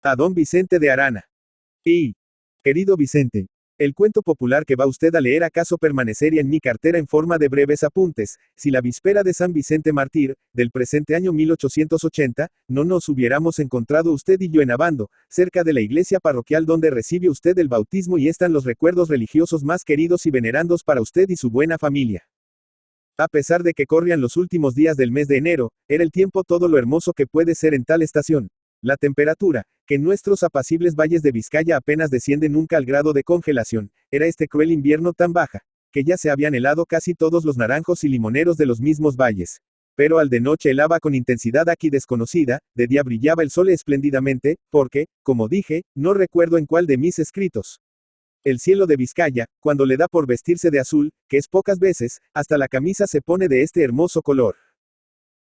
A don Vicente de Arana. Y, querido Vicente, el cuento popular que va usted a leer acaso permanecería en mi cartera en forma de breves apuntes, si la víspera de San Vicente Mártir, del presente año 1880, no nos hubiéramos encontrado usted y yo en Abando, cerca de la iglesia parroquial donde recibe usted el bautismo y están los recuerdos religiosos más queridos y venerandos para usted y su buena familia. A pesar de que corrían los últimos días del mes de enero, era el tiempo todo lo hermoso que puede ser en tal estación. La temperatura, que en nuestros apacibles valles de Vizcaya apenas desciende nunca al grado de congelación, era este cruel invierno tan baja, que ya se habían helado casi todos los naranjos y limoneros de los mismos valles. Pero al de noche helaba con intensidad aquí desconocida, de día brillaba el sol espléndidamente, porque, como dije, no recuerdo en cuál de mis escritos. El cielo de Vizcaya, cuando le da por vestirse de azul, que es pocas veces, hasta la camisa se pone de este hermoso color.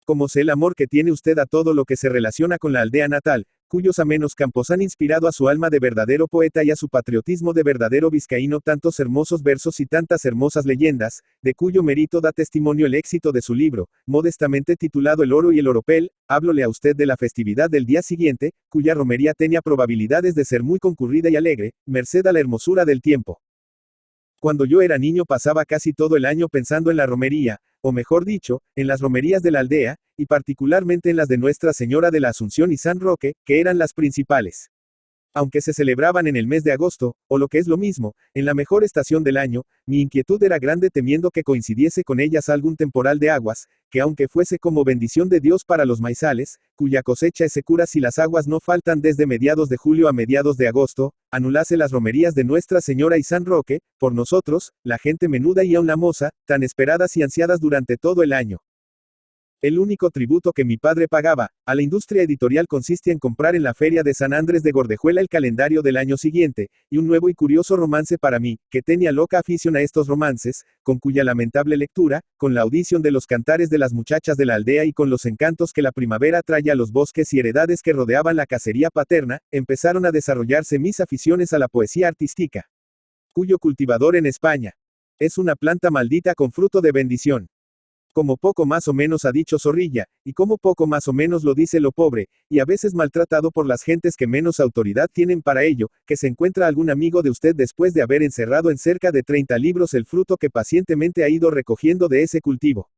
Como sé el amor que tiene usted a todo lo que se relaciona con la aldea natal, cuyos amenos campos han inspirado a su alma de verdadero poeta y a su patriotismo de verdadero vizcaíno tantos hermosos versos y tantas hermosas leyendas, de cuyo mérito da testimonio el éxito de su libro, modestamente titulado El oro y el oropel, háblole a usted de la festividad del día siguiente, cuya romería tenía probabilidades de ser muy concurrida y alegre, merced a la hermosura del tiempo. Cuando yo era niño pasaba casi todo el año pensando en la romería, o mejor dicho, en las romerías de la aldea, y particularmente en las de Nuestra Señora de la Asunción y San Roque, que eran las principales. Aunque se celebraban en el mes de agosto, o lo que es lo mismo, en la mejor estación del año, mi inquietud era grande temiendo que coincidiese con ellas algún temporal de aguas, que aunque fuese como bendición de Dios para los maizales, cuya cosecha es segura si las aguas no faltan desde mediados de julio a mediados de agosto, anulase las romerías de Nuestra Señora y San Roque, por nosotros, la gente menuda y aun la moza, tan esperadas y ansiadas durante todo el año. El único tributo que mi padre pagaba a la industria editorial consistía en comprar en la feria de San Andrés de Gordejuela el calendario del año siguiente, y un nuevo y curioso romance para mí, que tenía loca afición a estos romances, con cuya lamentable lectura, con la audición de los cantares de las muchachas de la aldea y con los encantos que la primavera traía a los bosques y heredades que rodeaban la casería paterna, empezaron a desarrollarse mis aficiones a la poesía artística, cuyo cultivador en España es una planta maldita con fruto de bendición. Como poco más o menos ha dicho Zorrilla, y como poco más o menos lo dice lo pobre, y a veces maltratado por las gentes que menos autoridad tienen para ello, que se encuentra algún amigo de usted después de haber encerrado en cerca de 30 libros el fruto que pacientemente ha ido recogiendo de ese cultivo.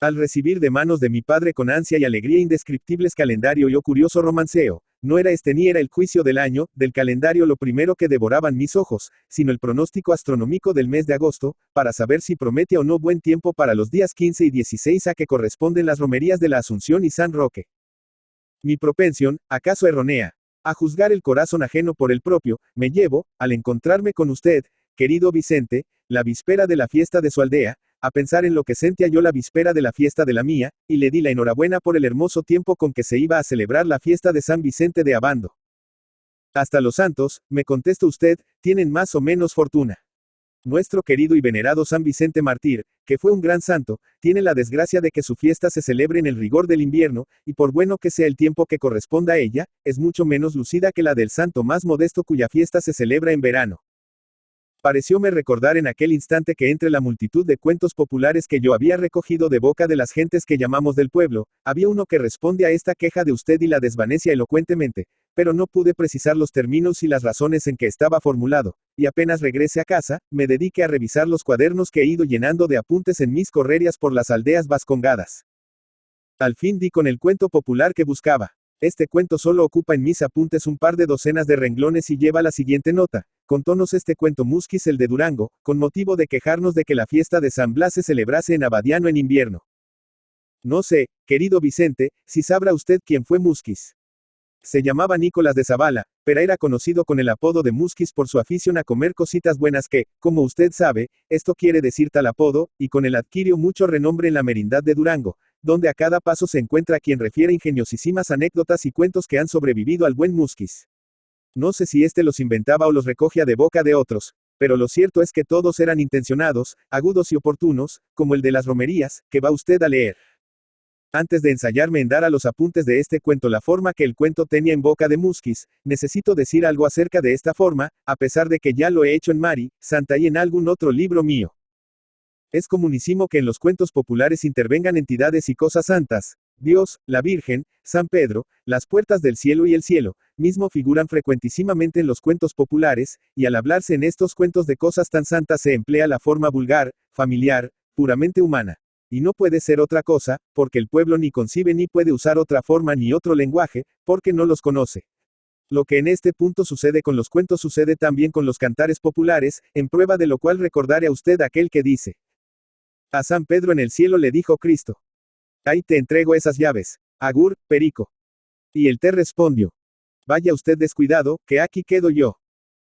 Al recibir de manos de mi padre con ansia y alegría indescriptibles calendario y curioso romanceo, no era este ni era el juicio del año, del calendario lo primero que devoraban mis ojos, sino el pronóstico astronómico del mes de agosto, para saber si promete o no buen tiempo para los días 15 y 16 a que corresponden las romerías de la Asunción y San Roque. Mi propensión, acaso errónea, a juzgar el corazón ajeno por el propio, me llevo, al encontrarme con usted, querido Vicente, la víspera de la fiesta de su aldea, a pensar en lo que sentía yo la víspera de la fiesta de la mía, y le di la enhorabuena por el hermoso tiempo con que se iba a celebrar la fiesta de San Vicente de Abando. Hasta los santos, me contesta usted, tienen más o menos fortuna. Nuestro querido y venerado San Vicente Mártir, que fue un gran santo, tiene la desgracia de que su fiesta se celebre en el rigor del invierno, y por bueno que sea el tiempo que corresponda a ella, es mucho menos lucida que la del santo más modesto cuya fiesta se celebra en verano. Parecióme recordar en aquel instante que entre la multitud de cuentos populares que yo había recogido de boca de las gentes que llamamos del pueblo, había uno que responde a esta queja de usted y la desvanece elocuentemente, pero no pude precisar los términos y las razones en que estaba formulado, y apenas regrese a casa, me dediqué a revisar los cuadernos que he ido llenando de apuntes en mis correrias por las aldeas vascongadas. Al fin di con el cuento popular que buscaba. Este cuento solo ocupa en mis apuntes un par de docenas de renglones y lleva la siguiente nota. Contónos este cuento Musquiz el de Durango, con motivo de quejarnos de que la fiesta de San Blas se celebrase en Abadiano en invierno. No sé, querido Vicente, si sabrá usted quién fue Musquiz. Se llamaba Nicolás de Zavala, pero era conocido con el apodo de Musquiz por su afición a comer cositas buenas que, como usted sabe, esto quiere decir tal apodo, y con él adquirió mucho renombre en la merindad de Durango, donde a cada paso se encuentra quien refiere ingeniosísimas anécdotas y cuentos que han sobrevivido al buen Musquiz. No sé si éste los inventaba o los recogía de boca de otros, pero lo cierto es que todos eran intencionados, agudos y oportunos, como el de las romerías, que va usted a leer. Antes de ensayarme en dar a los apuntes de este cuento la forma que el cuento tenía en boca de Musquiz, necesito decir algo acerca de esta forma, a pesar de que ya lo he hecho en Mari, Santa y en algún otro libro mío. Es comunísimo que en los cuentos populares intervengan entidades y cosas santas, Dios, la Virgen, San Pedro, las puertas del cielo y el cielo, mismo figuran frecuentísimamente en los cuentos populares, y al hablarse en estos cuentos de cosas tan santas se emplea la forma vulgar, familiar, puramente humana. Y no puede ser otra cosa, porque el pueblo ni concibe ni puede usar otra forma ni otro lenguaje, porque no los conoce. Lo que en este punto sucede con los cuentos sucede también con los cantares populares, en prueba de lo cual recordaré a usted aquel que dice: a San Pedro en el cielo le dijo Cristo: ahí te entrego esas llaves. Agur, perico. Y él te respondió: vaya usted descuidado, que aquí quedo yo.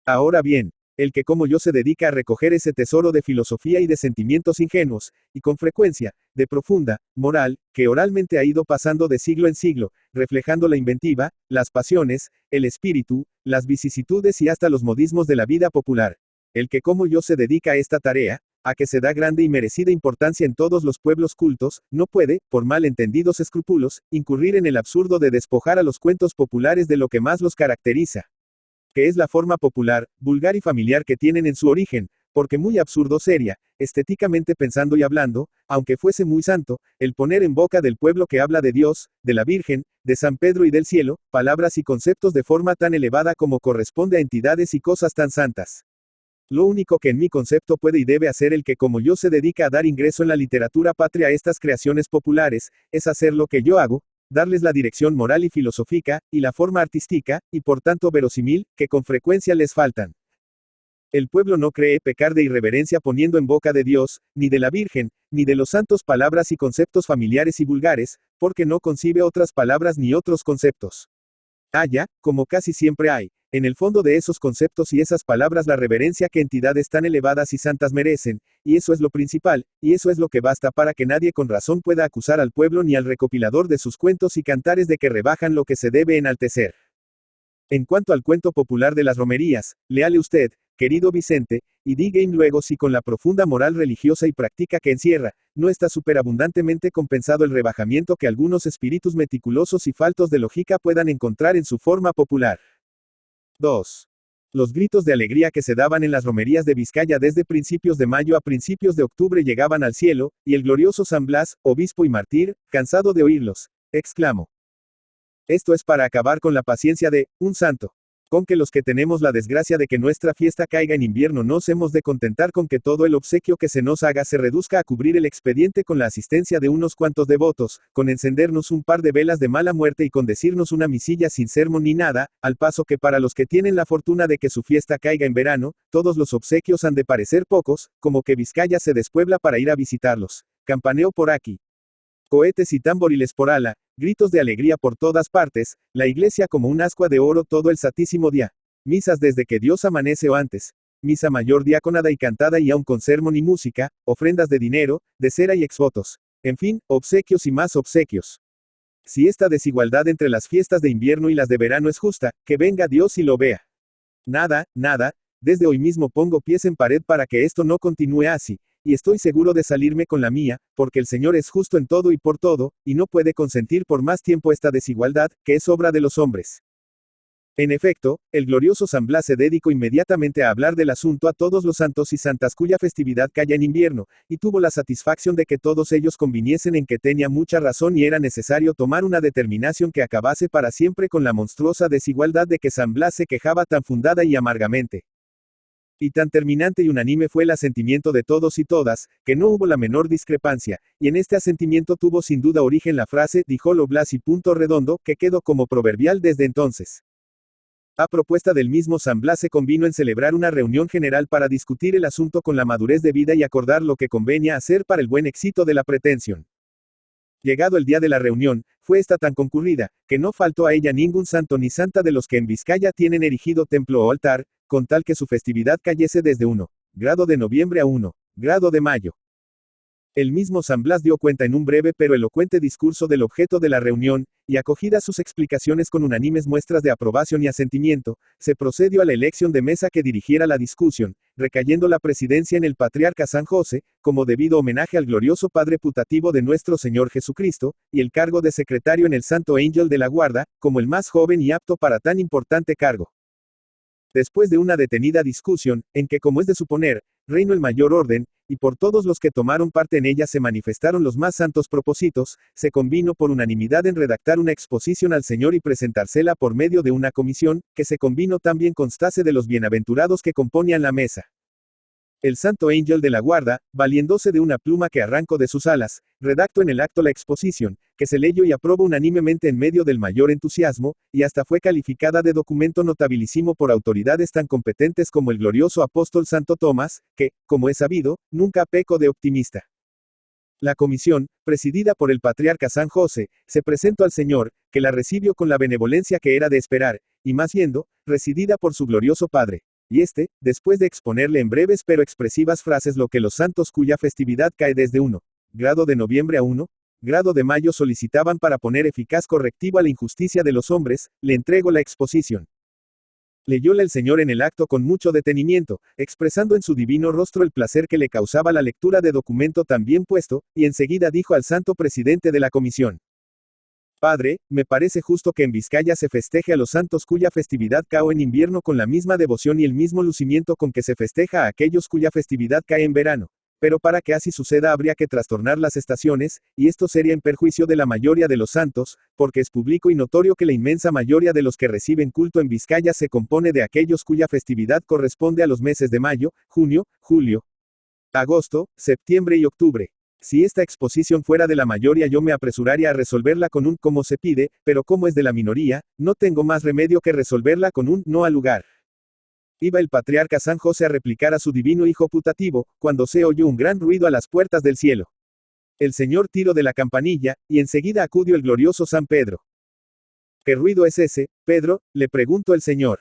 Ahora bien, el que como yo se dedica a recoger ese tesoro de filosofía y de sentimientos ingenuos, y con frecuencia, de profunda, moral, que oralmente ha ido pasando de siglo en siglo, reflejando la inventiva, las pasiones, el espíritu, las vicisitudes y hasta los modismos de la vida popular. El que como yo se dedica a esta tarea, a que se da grande y merecida importancia en todos los pueblos cultos, no puede, por mal entendidos escrúpulos, incurrir en el absurdo de despojar a los cuentos populares de lo que más los caracteriza, que es la forma popular, vulgar y familiar que tienen en su origen, porque muy absurdo sería, estéticamente pensando y hablando, aunque fuese muy santo, el poner en boca del pueblo que habla de Dios, de la Virgen, de San Pedro y del cielo, palabras y conceptos de forma tan elevada como corresponde a entidades y cosas tan santas. Lo único que en mi concepto puede y debe hacer el que como yo se dedica a dar ingreso en la literatura patria a estas creaciones populares, es hacer lo que yo hago, darles la dirección moral y filosófica, y la forma artística, y por tanto verosímil, que con frecuencia les faltan. El pueblo no cree pecar de irreverencia poniendo en boca de Dios, ni de la Virgen, ni de los santos palabras y conceptos familiares y vulgares, porque no concibe otras palabras ni otros conceptos. Haya, como casi siempre hay, en el fondo de esos conceptos y esas palabras la reverencia que entidades tan elevadas y santas merecen, y eso es lo principal, y eso es lo que basta para que nadie con razón pueda acusar al pueblo ni al recopilador de sus cuentos y cantares de que rebajan lo que se debe enaltecer. En cuanto al cuento popular de las romerías, léale usted, querido Vicente, y dígame luego si con la profunda moral religiosa y práctica que encierra, no está superabundantemente compensado el rebajamiento que algunos espíritus meticulosos y faltos de lógica puedan encontrar en su forma popular. 2. Los gritos de alegría que se daban en las romerías de Vizcaya desde principios de mayo a principios de octubre llegaban al cielo, y el glorioso San Blas, obispo y mártir, cansado de oírlos, exclamó: esto es para acabar con la paciencia de un santo. Con que los que tenemos la desgracia de que nuestra fiesta caiga en invierno nos hemos de contentar con que todo el obsequio que se nos haga se reduzca a cubrir el expediente con la asistencia de unos cuantos devotos, con encendernos un par de velas de mala muerte y con decirnos una misilla sin sermón ni nada, al paso que para los que tienen la fortuna de que su fiesta caiga en verano, todos los obsequios han de parecer pocos, como que Vizcaya se despuebla para ir a visitarlos. Campaneo por aquí. Cohetes y tamboriles por ala, gritos de alegría por todas partes, la iglesia como un ascua de oro todo el santísimo día. Misas desde que Dios amanece o antes. Misa mayor diaconada y cantada y aun con sermón y música, ofrendas de dinero, de cera y exvotos. En fin, obsequios y más obsequios. Si esta desigualdad entre las fiestas de invierno y las de verano es justa, que venga Dios y lo vea. Nada, desde hoy mismo pongo pies en pared para que esto no continúe así. Y estoy seguro de salirme con la mía, porque el Señor es justo en todo y por todo, y no puede consentir por más tiempo esta desigualdad, que es obra de los hombres. En efecto, el glorioso San Blas se dedicó inmediatamente a hablar del asunto a todos los santos y santas cuya festividad caía en invierno, y tuvo la satisfacción de que todos ellos conviniesen en que tenía mucha razón y era necesario tomar una determinación que acabase para siempre con la monstruosa desigualdad de que San Blas se quejaba tan fundada y amargamente. Y tan terminante y unánime fue el asentimiento de todos y todas, que no hubo la menor discrepancia, y en este asentimiento tuvo sin duda origen la frase, díjolo Blas y punto redondo, que quedó como proverbial desde entonces. A propuesta del mismo San Blas se convino en celebrar una reunión general para discutir el asunto con la madurez debida y acordar lo que convenía hacer para el buen éxito de la pretensión. Llegado el día de la reunión, fue esta tan concurrida, que no faltó a ella ningún santo ni santa de los que en Vizcaya tienen erigido templo o altar, con tal que su festividad cayese desde 1 grado de noviembre a 1 grado de mayo. El mismo San Blas dio cuenta en un breve pero elocuente discurso del objeto de la reunión, y acogidas sus explicaciones con unánimes muestras de aprobación y asentimiento, se procedió a la elección de mesa que dirigiera la discusión, recayendo la presidencia en el patriarca San José, como debido homenaje al glorioso Padre putativo de nuestro Señor Jesucristo, y el cargo de secretario en el Santo Ángel de la Guarda, como el más joven y apto para tan importante cargo. Después de una detenida discusión, en que como es de suponer, reino el mayor orden, y por todos los que tomaron parte en ella se manifestaron los más santos propósitos, se convino por unanimidad en redactar una exposición al Señor y presentársela por medio de una comisión, que se convino también constase de los bienaventurados que componían la mesa. El santo ángel de la guarda, valiéndose de una pluma que arrancó de sus alas, redactó en el acto la exposición, que se leyó y aprobó unánimemente en medio del mayor entusiasmo, y hasta fue calificada de documento notabilísimo por autoridades tan competentes como el glorioso apóstol Santo Tomás, que, como es sabido, nunca pecó de optimista. La comisión, presidida por el patriarca San José, se presentó al Señor, que la recibió con la benevolencia que era de esperar, y más yendo, residida por su glorioso Padre. Y después de exponerle en breves pero expresivas frases lo que los santos cuya festividad cae desde 1 grado de noviembre a 1 grado de mayo solicitaban para poner eficaz correctivo a la injusticia de los hombres, le entrego la exposición. Leyóla el Señor en el acto con mucho detenimiento, expresando en su divino rostro el placer que le causaba la lectura de documento tan bien puesto, y enseguida dijo al santo presidente de la comisión: Padre, me parece justo que en Vizcaya se festeje a los santos cuya festividad cae en invierno con la misma devoción y el mismo lucimiento con que se festeja a aquellos cuya festividad cae en verano. Pero para que así suceda habría que trastornar las estaciones, y esto sería en perjuicio de la mayoría de los santos, porque es público y notorio que la inmensa mayoría de los que reciben culto en Vizcaya se compone de aquellos cuya festividad corresponde a los meses de mayo, junio, julio, agosto, septiembre y octubre. Si esta exposición fuera de la mayoría yo me apresuraría a resolverla con un como se pide, pero como es de la minoría, no tengo más remedio que resolverla con un no al lugar. Iba el patriarca San José a replicar a su divino hijo putativo, cuando se oyó un gran ruido a las puertas del cielo. El Señor tiró de la campanilla, y enseguida acudió el glorioso San Pedro. ¿Qué ruido es ese, Pedro?, le preguntó el Señor.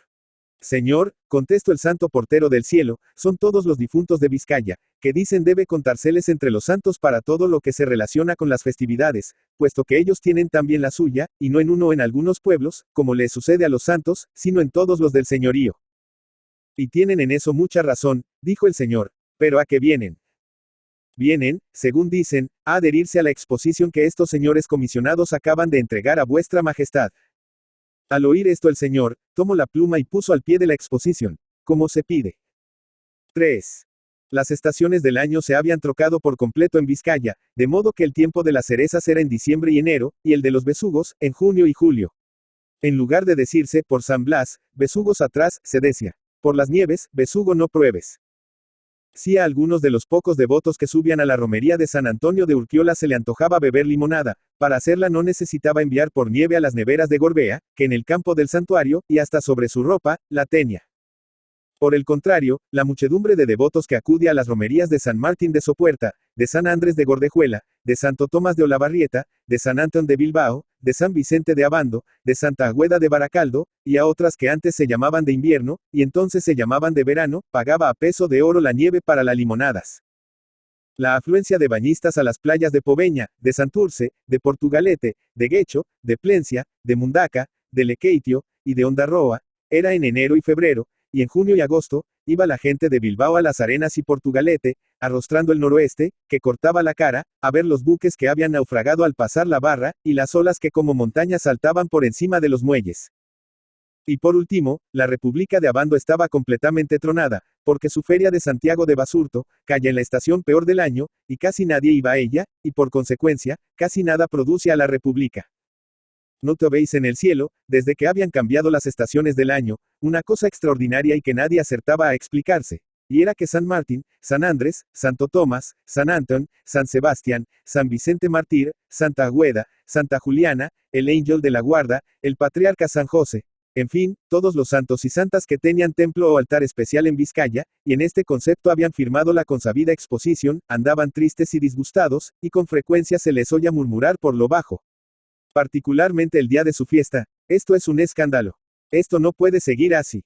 Señor, contestó el santo portero del cielo, son todos los difuntos de Vizcaya, que dicen debe contárseles entre los santos para todo lo que se relaciona con las festividades, puesto que ellos tienen también la suya, y no en uno o en algunos pueblos, como les sucede a los santos, sino en todos los del señorío. Y tienen en eso mucha razón, dijo el Señor, pero ¿a qué vienen? Vienen, según dicen, a adherirse a la exposición que estos señores comisionados acaban de entregar a vuestra majestad. Al oír esto el Señor, tomó la pluma y puso al pie de la exposición, como se pide. 3. Las estaciones del año se habían trocado por completo en Vizcaya, de modo que el tiempo de las cerezas era en diciembre y enero, y el de los besugos, en junio y julio. En lugar de decirse, por San Blas, besugos atrás, se decía, por las nieves, besugo no pruebes. Si a algunos de los pocos devotos que subían a la romería de San Antonio de Urquiola se le antojaba beber limonada, para hacerla no necesitaba enviar por nieve a las neveras de Gorbea, que en el campo del santuario, y hasta sobre su ropa, la tenía. Por el contrario, la muchedumbre de devotos que acudía a las romerías de San Martín de Sopuerta, de San Andrés de Gordejuela, de Santo Tomás de Olavarrieta, de San Antón de Bilbao, de San Vicente de Abando, de Santa Agüeda de Baracaldo, y a otras que antes se llamaban de invierno, y entonces se llamaban de verano, pagaba a peso de oro la nieve para las limonadas. La afluencia de bañistas a las playas de Poveña, de Santurce, de Portugalete, de Guecho, de Plencia, de Mundaca, de Lequeitio, y de Ondarroa, era en enero y febrero, y en junio y agosto, iba la gente de Bilbao a las Arenas y Portugalete, arrostrando el noroeste, que cortaba la cara, a ver los buques que habían naufragado al pasar la barra, y las olas que como montañas saltaban por encima de los muelles. Y por último, la República de Abando estaba completamente tronada, porque su feria de Santiago de Basurto, cae en la estación peor del año, y casi nadie iba a ella, y por consecuencia, casi nada produce a la República. ¿No te veis en el cielo, desde que habían cambiado las estaciones del año, una cosa extraordinaria y que nadie acertaba a explicarse? Y era que San Martín, San Andrés, Santo Tomás, San Antón, San Sebastián, San Vicente Mártir, Santa Agüeda, Santa Juliana, el ángel de la guarda, el patriarca San José, en fin, todos los santos y santas que tenían templo o altar especial en Vizcaya, y en este concepto habían firmado la consabida exposición, andaban tristes y disgustados, y con frecuencia se les oía murmurar por lo bajo. Particularmente el día de su fiesta, esto es un escándalo. Esto no puede seguir así.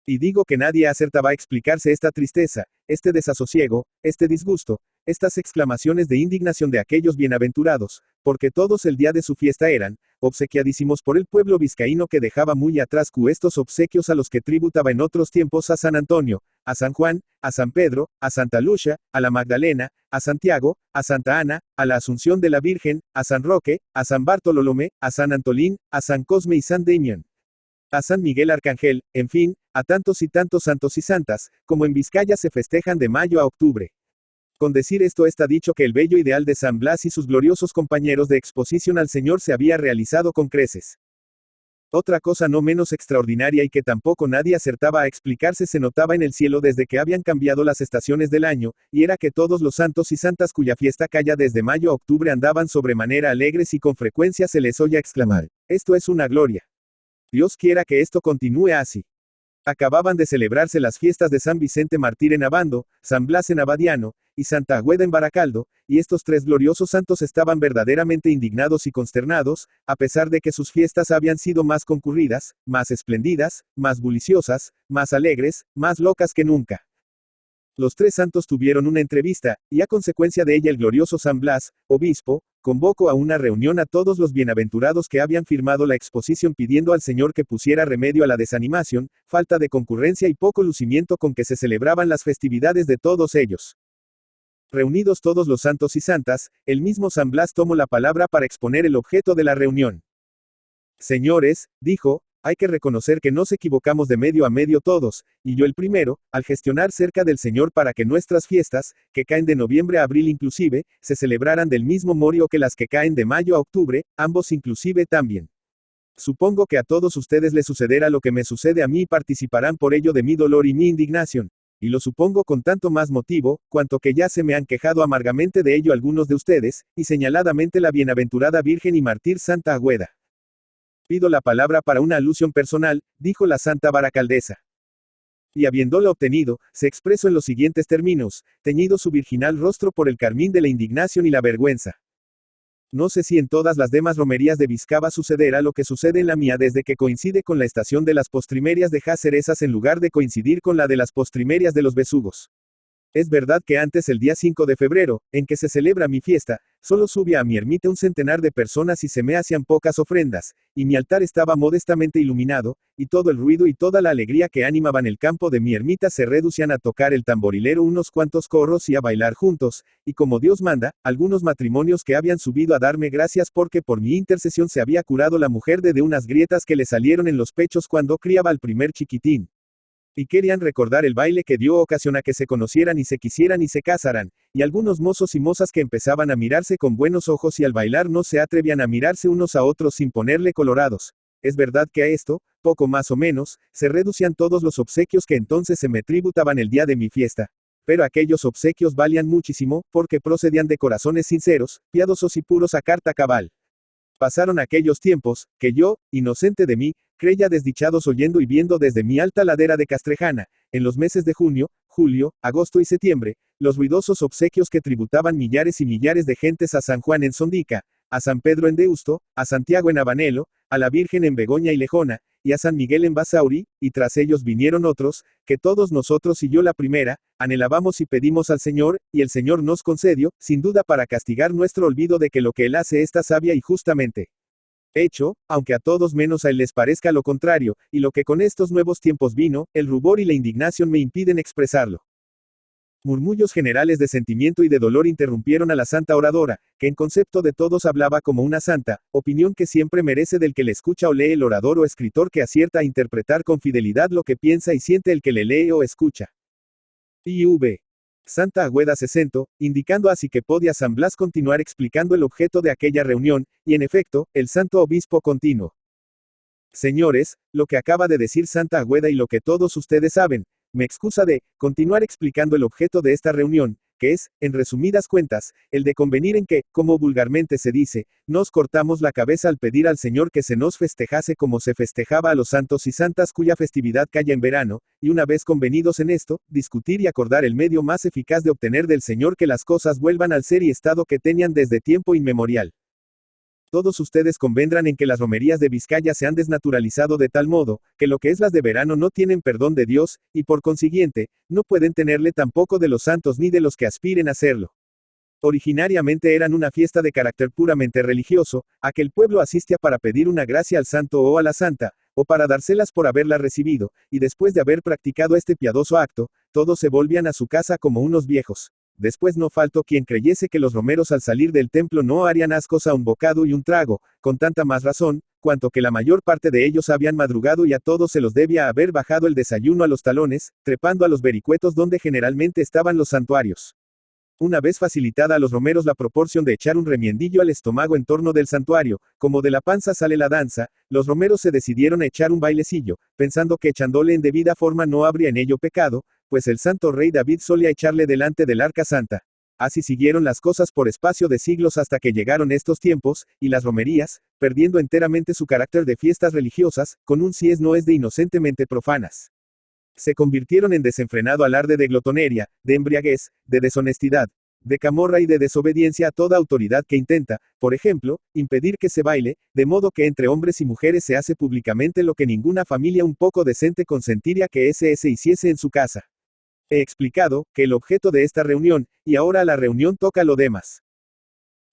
Y digo que nadie acertaba a explicarse esta tristeza, este desasosiego, este disgusto, estas exclamaciones de indignación de aquellos bienaventurados, porque todos el día de su fiesta eran, obsequiadísimos por el pueblo vizcaíno que dejaba muy atrás estos obsequios a los que tributaba en otros tiempos a San Antonio, a San Juan, a San Pedro, a Santa Lucia, a la Magdalena, a Santiago, a Santa Ana, a la Asunción de la Virgen, a San Roque, a San Bartolomé, a San Antolín, a San Cosme y San Damián. a San Miguel Arcángel, en fin, a tantos y tantos santos y santas, como en Vizcaya se festejan de mayo a octubre. Con decir esto está dicho que el bello ideal de San Blas y sus gloriosos compañeros de exposición al Señor se había realizado con creces. Otra cosa no menos extraordinaria y que tampoco nadie acertaba a explicarse se notaba en el cielo desde que habían cambiado las estaciones del año, y era que todos los santos y santas cuya fiesta calla desde mayo a octubre andaban sobremanera alegres y con frecuencia se les oía exclamar: «Esto es una gloria. Dios quiera que esto continúe así». Acababan de celebrarse las fiestas de San Vicente Mártir en Abando, San Blas en Abadiano, y Santa Agüeda en Baracaldo, y estos tres gloriosos santos estaban verdaderamente indignados y consternados, a pesar de que sus fiestas habían sido más concurridas, más esplendidas, más buliciosas, más alegres, más locas que nunca. Los tres santos tuvieron una entrevista, y a consecuencia de ella el glorioso San Blas, obispo, convocó a una reunión a todos los bienaventurados que habían firmado la exposición pidiendo al Señor que pusiera remedio a la desanimación, falta de concurrencia y poco lucimiento con que se celebraban las festividades de todos ellos. Reunidos todos los santos y santas, el mismo San Blas tomó la palabra para exponer el objeto de la reunión. «Señores», dijo, «hay que reconocer que nos equivocamos de medio a medio todos, y yo el primero, al gestionar cerca del Señor para que nuestras fiestas, que caen de noviembre a abril inclusive, se celebraran del mismo modo que las que caen de mayo a octubre, ambos inclusive también. Supongo que a todos ustedes les sucederá lo que me sucede a mí y participarán por ello de mi dolor y mi indignación. Y lo supongo con tanto más motivo, cuanto que ya se me han quejado amargamente de ello algunos de ustedes, y señaladamente la bienaventurada Virgen y Mártir Santa Agüeda. Pido la palabra para una alusión personal», dijo la santa baracaldesa. Y habiéndola obtenido, se expresó en los siguientes términos, teñido su virginal rostro por el carmín de la indignación y la vergüenza. «No sé si en todas las demás romerías de Vizcaba sucederá lo que sucede en la mía desde que coincide con la estación de las postrimerias de Jácerezas en lugar de coincidir con la de las postrimerias de los Besugos. Es verdad que antes el día 5 de febrero, en que se celebra mi fiesta, solo subía a mi ermita un centenar de personas y se me hacían pocas ofrendas, y mi altar estaba modestamente iluminado, y todo el ruido y toda la alegría que animaban el campo de mi ermita se reducían a tocar el tamborilero unos cuantos corros y a bailar juntos, y como Dios manda, algunos matrimonios que habían subido a darme gracias porque por mi intercesión se había curado la mujer de unas grietas que le salieron en los pechos cuando criaba al primer chiquitín. Y querían recordar el baile que dio ocasión a que se conocieran y se quisieran y se casaran, y algunos mozos y mozas que empezaban a mirarse con buenos ojos y al bailar no se atrevían a mirarse unos a otros sin ponerle colorados. Es verdad que a esto, poco más o menos, se reducían todos los obsequios que entonces se me tributaban el día de mi fiesta. Pero aquellos obsequios valían muchísimo, porque procedían de corazones sinceros, piadosos y puros a carta cabal. Pasaron aquellos tiempos, que yo, inocente de mí, creía desdichados oyendo y viendo desde mi alta ladera de Castrejana, en los meses de junio, julio, agosto y septiembre, los ruidosos obsequios que tributaban millares y millares de gentes a San Juan en Sondica, a San Pedro en Deusto, a Santiago en Habanelo, a la Virgen en Begoña y Lejona, y a San Miguel en Basauri, y tras ellos vinieron otros, que todos nosotros y yo la primera, anhelábamos y pedimos al Señor, y el Señor nos concedió, sin duda para castigar nuestro olvido de que lo que Él hace está sabia y justamente hecho, aunque a todos menos a Él les parezca lo contrario, y lo que con estos nuevos tiempos vino, el rubor y la indignación me impiden expresarlo. Murmullos generales de sentimiento y de dolor interrumpieron a la santa oradora, que en concepto de todos hablaba como una santa, opinión que siempre merece del que le escucha o lee el orador o escritor que acierta a interpretar con fidelidad lo que piensa y siente el que le lee o escucha. I.V. Santa Agüeda se sentó, indicando así que podía San Blas continuar explicando el objeto de aquella reunión, y en efecto, el santo obispo continuó. Señores, lo que acaba de decir Santa Agüeda y lo que todos ustedes saben, me excusa de continuar explicando el objeto de esta reunión, que es, en resumidas cuentas, el de convenir en que, como vulgarmente se dice, nos cortamos la cabeza al pedir al Señor que se nos festejase como se festejaba a los santos y santas cuya festividad cae en verano, y una vez convenidos en esto, discutir y acordar el medio más eficaz de obtener del Señor que las cosas vuelvan al ser y estado que tenían desde tiempo inmemorial. Todos ustedes convendrán en que las romerías de Vizcaya se han desnaturalizado de tal modo, que lo que es las de verano no tienen perdón de Dios, y por consiguiente, no pueden tenerle tampoco de los santos ni de los que aspiren a serlo. Originariamente eran una fiesta de carácter puramente religioso, a que el pueblo asistía para pedir una gracia al santo o a la santa, o para dárselas por haberla recibido, y después de haber practicado este piadoso acto, todos se volvían a su casa como unos viejos. Después no faltó quien creyese que los romeros al salir del templo no harían ascos a un bocado y un trago, con tanta más razón, cuanto que la mayor parte de ellos habían madrugado y a todos se los debía haber bajado el desayuno a los talones, trepando a los vericuetos donde generalmente estaban los santuarios. Una vez facilitada a los romeros la proporción de echar un remiendillo al estómago en torno del santuario, como de la panza sale la danza, los romeros se decidieron a echar un bailecillo, pensando que echándole en debida forma no habría en ello pecado, pues el santo rey David solía echarle delante del arca santa. Así siguieron las cosas por espacio de siglos hasta que llegaron estos tiempos, y las romerías, perdiendo enteramente su carácter de fiestas religiosas, con un si es no es de inocentemente profanas, se convirtieron en desenfrenado alarde de glotonería, de embriaguez, de deshonestidad, de camorra y de desobediencia a toda autoridad que intenta, por ejemplo, impedir que se baile, de modo que entre hombres y mujeres se hace públicamente lo que ninguna familia un poco decente consentiría que se hiciese en su casa. He explicado, que el objeto de esta reunión, y ahora la reunión toca lo demás.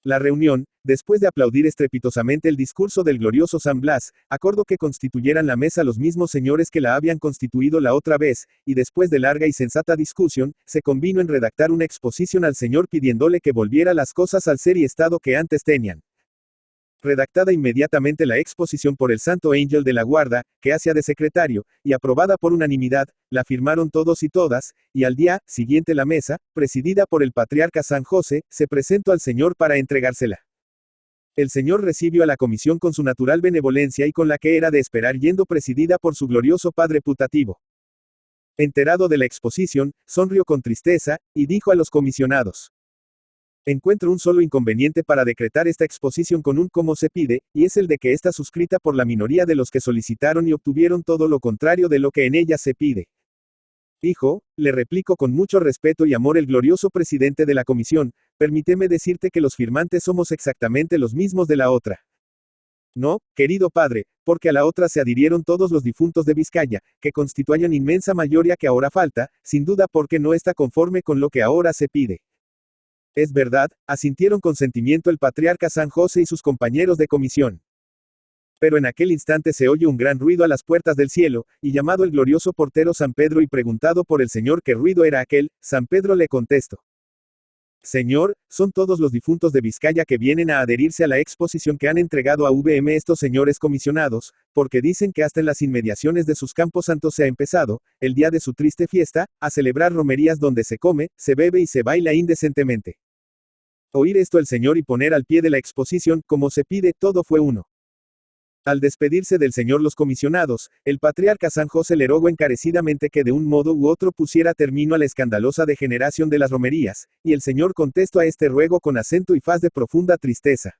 La reunión, después de aplaudir estrepitosamente el discurso del glorioso San Blas, acordó que constituyeran la mesa los mismos señores que la habían constituido la otra vez, y después de larga y sensata discusión, se convino en redactar una exposición al señor pidiéndole que volviera las cosas al ser y estado que antes tenían. Redactada inmediatamente la exposición por el santo ángel de la guarda, que hacía de secretario, y aprobada por unanimidad, la firmaron todos y todas, y al día siguiente la mesa, presidida por el patriarca San José, se presentó al señor para entregársela. El señor recibió a la comisión con su natural benevolencia y con la que era de esperar yendo presidida por su glorioso padre putativo. Enterado de la exposición, sonrió con tristeza, y dijo a los comisionados: encuentro un solo inconveniente para decretar esta exposición con un como se pide, y es el de que está suscrita por la minoría de los que solicitaron y obtuvieron todo lo contrario de lo que en ella se pide. Hijo, le replico con mucho respeto y amor el glorioso presidente de la comisión, permíteme decirte que los firmantes somos exactamente los mismos de la otra. No, querido padre, porque a la otra se adhirieron todos los difuntos de Vizcaya, que constituyen inmensa mayoría que ahora falta, sin duda porque no está conforme con lo que ahora se pide. Es verdad, asintieron con sentimiento el patriarca San José y sus compañeros de comisión. Pero en aquel instante se oye un gran ruido a las puertas del cielo, y llamado el glorioso portero San Pedro y preguntado por el Señor qué ruido era aquel, San Pedro le contestó: Señor, son todos los difuntos de Vizcaya que vienen a adherirse a la exposición que han entregado a VM estos señores comisionados, porque dicen que hasta en las inmediaciones de sus campos santos se ha empezado, el día de su triste fiesta, a celebrar romerías donde se come, se bebe y se baila indecentemente. Oír esto el Señor y poner al pie de la exposición, como se pide, todo fue uno. Al despedirse del Señor los comisionados, el patriarca San José le rogó encarecidamente que de un modo u otro pusiera término a la escandalosa degeneración de las romerías, y el Señor contestó a este ruego con acento y faz de profunda tristeza.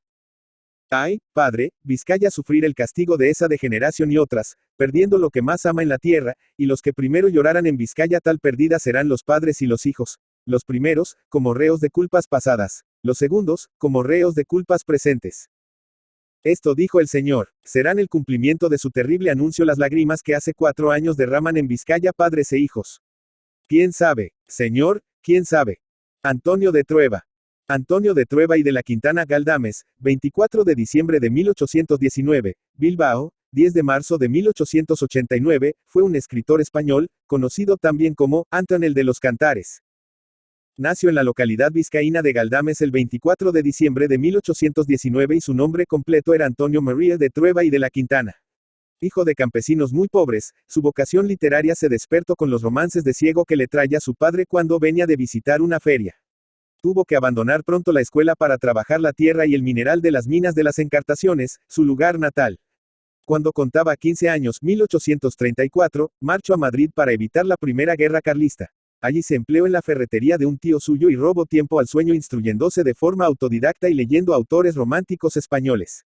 Ay, padre, Vizcaya sufrir el castigo de esa degeneración y otras, perdiendo lo que más ama en la tierra, y los que primero lloraran en Vizcaya tal perdida serán los padres y los hijos. Los primeros, como reos de culpas pasadas, los segundos, como reos de culpas presentes. Esto dijo el Señor, serán el cumplimiento de su terrible anuncio las lágrimas que hace 4 años derraman en Vizcaya padres e hijos. ¿Quién sabe, Señor, quién sabe? Antonio de Trueba. Antonio de Trueba y de la Quintana Galdames, 24 de diciembre de 1819, Bilbao, 10 de marzo de 1889, fue un escritor español, conocido también como Antonel de los Cantares. Nació en la localidad vizcaína de Galdames el 24 de diciembre de 1819 y su nombre completo era Antonio María de Trueba y de la Quintana. Hijo de campesinos muy pobres, su vocación literaria se despertó con los romances de ciego que le traía su padre cuando venía de visitar una feria. Tuvo que abandonar pronto la escuela para trabajar la tierra y el mineral de las minas de las Encartaciones, su lugar natal. Cuando contaba 15 años, 1834, marchó a Madrid para evitar la Primera Guerra Carlista. Allí se empleó en la ferretería de un tío suyo y robó tiempo al sueño instruyéndose de forma autodidacta y leyendo autores románticos españoles.